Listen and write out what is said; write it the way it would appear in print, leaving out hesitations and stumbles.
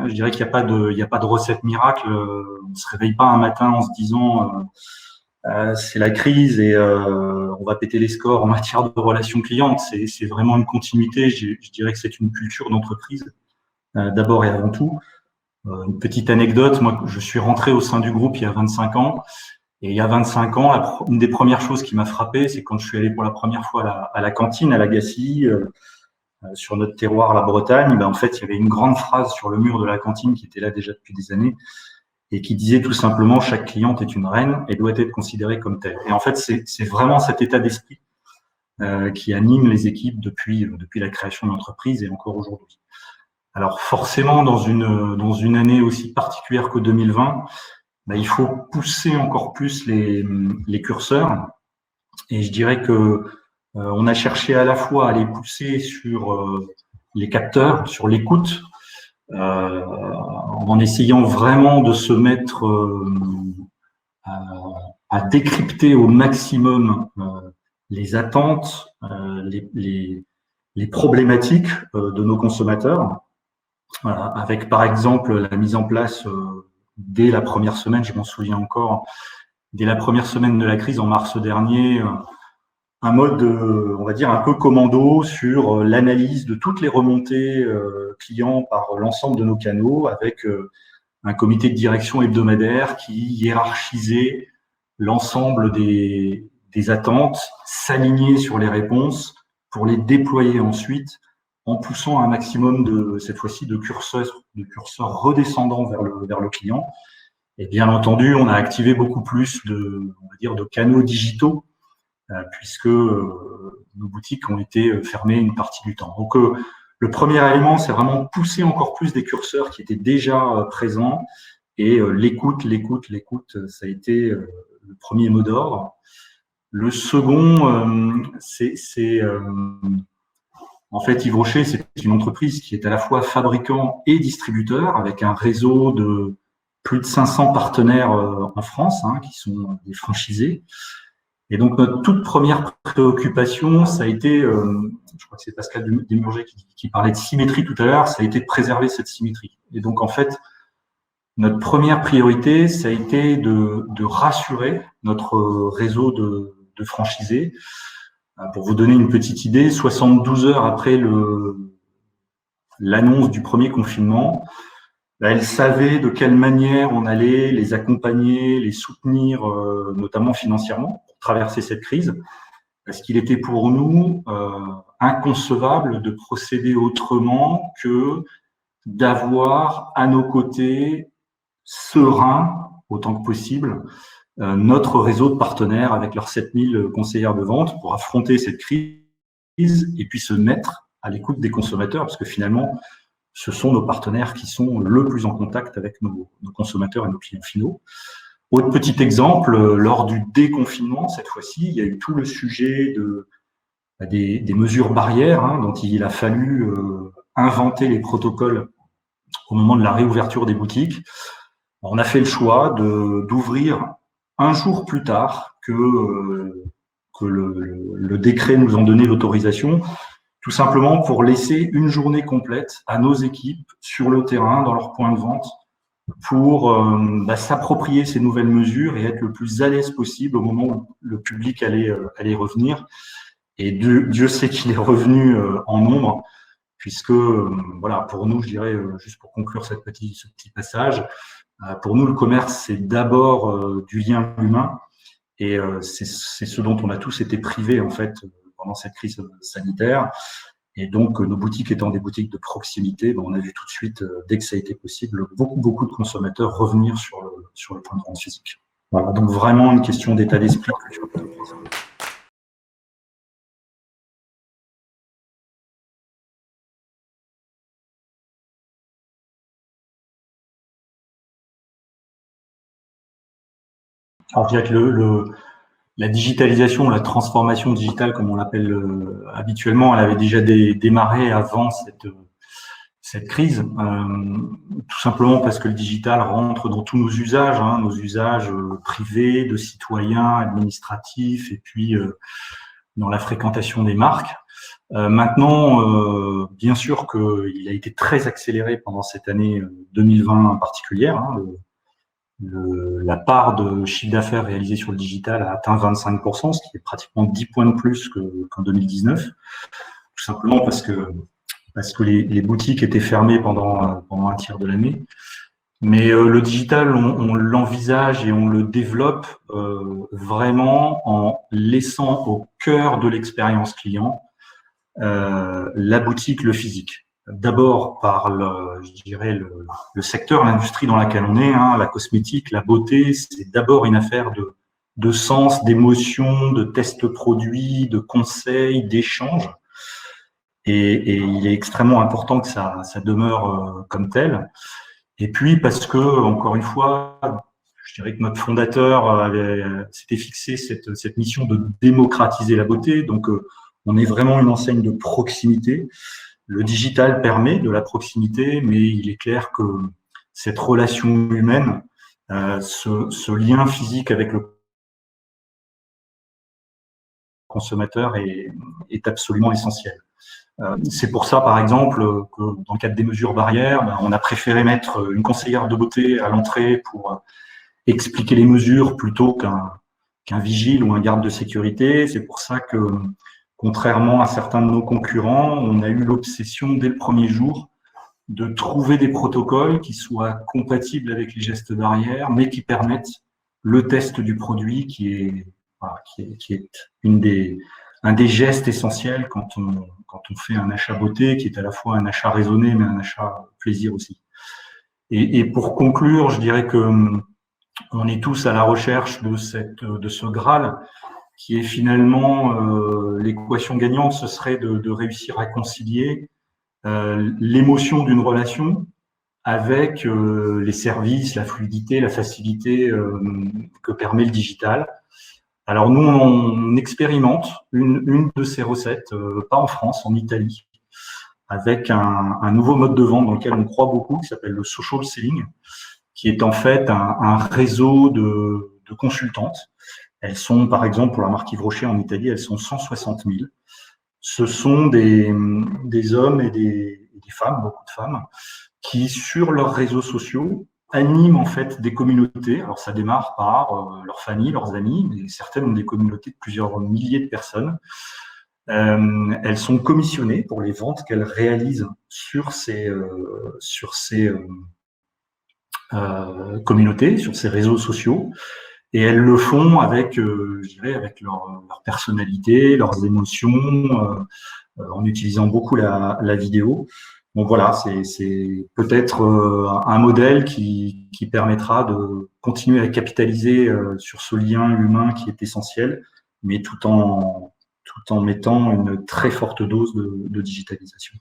Je dirais qu'il n'y a pas de recette miracle. On ne se réveille pas un matin en se disant c'est la crise et on va péter les scores en matière de relations clientes. C'est vraiment une continuité. Je dirais que c'est une culture d'entreprise d'abord et avant tout. Une petite anecdote, moi je suis rentré au sein du groupe il y a 25 ans. Et il y a 25 ans, une des premières choses qui m'a frappé, c'est quand je suis allé pour la première fois à la cantine, à l'Agacie, sur notre terroir, la Bretagne. Ben, en fait, il y avait une grande phrase sur le mur de la cantine qui était là déjà depuis des années et qui disait tout simplement « Chaque cliente est une reine et doit être considérée comme telle ». Et en fait, c'est vraiment cet état d'esprit qui anime les équipes depuis la création de l'entreprise et encore aujourd'hui. Alors forcément, dans une année aussi particulière que 2020, ben, il faut pousser encore plus les curseurs. Et je dirais que on a cherché à la fois à les pousser sur les capteurs, sur l'écoute, en essayant vraiment de se mettre à décrypter au maximum les attentes, les problématiques de nos consommateurs. Voilà, avec par exemple la mise en place dès la première semaine, je m'en souviens encore, dès la première semaine de la crise en mars dernier, un mode, on va dire, un peu commando sur l'analyse de toutes les remontées clients par l'ensemble de nos canaux, avec un comité de direction hebdomadaire qui hiérarchisait l'ensemble des attentes, s'alignait sur les réponses pour les déployer ensuite en poussant un maximum cette fois-ci, de curseurs redescendants vers le client. Et bien entendu, on a activé beaucoup plus on va dire, de canaux digitaux, puisque nos boutiques ont été fermées une partie du temps. Donc, le premier élément, c'est vraiment pousser encore plus des curseurs qui étaient déjà présents, et l'écoute, ça a été le premier mot d'ordre. Le second, en fait, Yves Rocher, c'est une entreprise qui est à la fois fabricant et distributeur, avec un réseau de plus de 500 partenaires en France, qui sont des franchisés. Et donc, notre toute première préoccupation, ça a été, je crois que c'est Pascal Desmurger qui parlait de symétrie tout à l'heure, ça a été de préserver cette symétrie. Et donc, en fait, notre première priorité, ça a été de rassurer notre réseau de franchisés. Pour vous donner une petite idée, 72 heures après l'annonce du premier confinement, elle savait de quelle manière on allait les accompagner, les soutenir, notamment financièrement, pour traverser cette crise, parce qu'il était pour nous inconcevable de procéder autrement que d'avoir à nos côtés, serein autant que possible, notre réseau de partenaires avec leurs 7000 conseillères de vente pour affronter cette crise et puis se mettre à l'écoute des consommateurs, parce que finalement, ce sont nos partenaires qui sont le plus en contact avec nos consommateurs et nos clients finaux. Autre petit exemple, lors du déconfinement, cette fois-ci, il y a eu tout le sujet des mesures barrières, dont il a fallu inventer les protocoles au moment de la réouverture des boutiques. On a fait le choix d'ouvrir un jour plus tard que le décret nous en donnait l'autorisation, tout simplement pour laisser une journée complète à nos équipes sur le terrain, dans leur point de vente, pour s'approprier ces nouvelles mesures et être le plus à l'aise possible au moment où le public allait revenir. Et Dieu sait qu'il est revenu en nombre, puisque, voilà, pour nous, je dirais, juste pour conclure ce petit passage, pour nous, le commerce, c'est d'abord du lien humain, et c'est ce dont on a tous été privés, en fait, pendant cette crise sanitaire. Et donc, nos boutiques étant des boutiques de proximité, on a vu tout de suite, dès que ça a été possible, beaucoup de consommateurs revenir sur le point de vente physique. Voilà, donc vraiment une question d'état d'esprit. Alors, je dirais que la digitalisation, la transformation digitale, comme on l'appelle habituellement, elle avait déjà démarré avant cette crise, tout simplement parce que le digital rentre dans tous nos usages privés, de citoyens, administratifs, et puis dans la fréquentation des marques. Maintenant, bien sûr qu'il a été très accéléré pendant cette année 2020 particulière. Hein, la part de chiffre d'affaires réalisé sur le digital a atteint 25%, ce qui est pratiquement 10 points de plus qu'en 2019, tout simplement parce que les boutiques étaient fermées pendant un tiers de l'année. Mais le digital, on l'envisage et on le développe vraiment en laissant au cœur de l'expérience client la boutique, le physique. D'abord par je dirais le secteur, l'industrie dans laquelle on est, hein, la cosmétique, la beauté, c'est d'abord une affaire de sens, d'émotion, de tests produits, de conseils, d'échanges. Et il est extrêmement important que ça demeure comme tel. Et puis parce que, encore une fois, je dirais que notre fondateur s'était fixé cette mission de démocratiser la beauté. Donc, on est vraiment une enseigne de proximité. Le digital permet de la proximité, mais il est clair que cette relation humaine, ce lien physique avec le consommateur est absolument essentiel. C'est pour ça, par exemple, que dans le cadre des mesures barrières, on a préféré mettre une conseillère de beauté à l'entrée pour expliquer les mesures plutôt qu'un vigile ou un garde de sécurité. C'est pour ça que, contrairement à certains de nos concurrents, on a eu l'obsession dès le premier jour de trouver des protocoles qui soient compatibles avec les gestes barrières, mais qui permettent le test du produit, qui est un des gestes essentiels quand on fait un achat beauté, qui est à la fois un achat raisonné, mais un achat plaisir aussi. Et pour conclure, je dirais que on est tous à la recherche de ce Graal, qui est finalement l'équation gagnante, ce serait de réussir à concilier l'émotion d'une relation avec les services, la fluidité, la facilité que permet le digital. Alors nous, on expérimente une de ces recettes, pas en France, en Italie, avec un nouveau mode de vente dans lequel on croit beaucoup, qui s'appelle le social selling, qui est en fait un réseau de consultantes. Elles sont, par exemple, pour la marque Yves Rocher en Italie, elles sont 160 000. Ce sont des hommes et des femmes, beaucoup de femmes, qui, sur leurs réseaux sociaux, animent en fait des communautés. Alors ça démarre par leur famille, leurs amis, mais certaines ont des communautés de plusieurs milliers de personnes. Elles sont commissionnées pour les ventes qu'elles réalisent sur ces communautés, sur ces réseaux sociaux. Et elles le font avec, je dirais, avec leur personnalité, leurs émotions, en utilisant beaucoup la vidéo. Donc voilà, c'est peut-être un modèle qui permettra de continuer à capitaliser sur ce lien humain qui est essentiel, mais tout en mettant une très forte dose de digitalisation.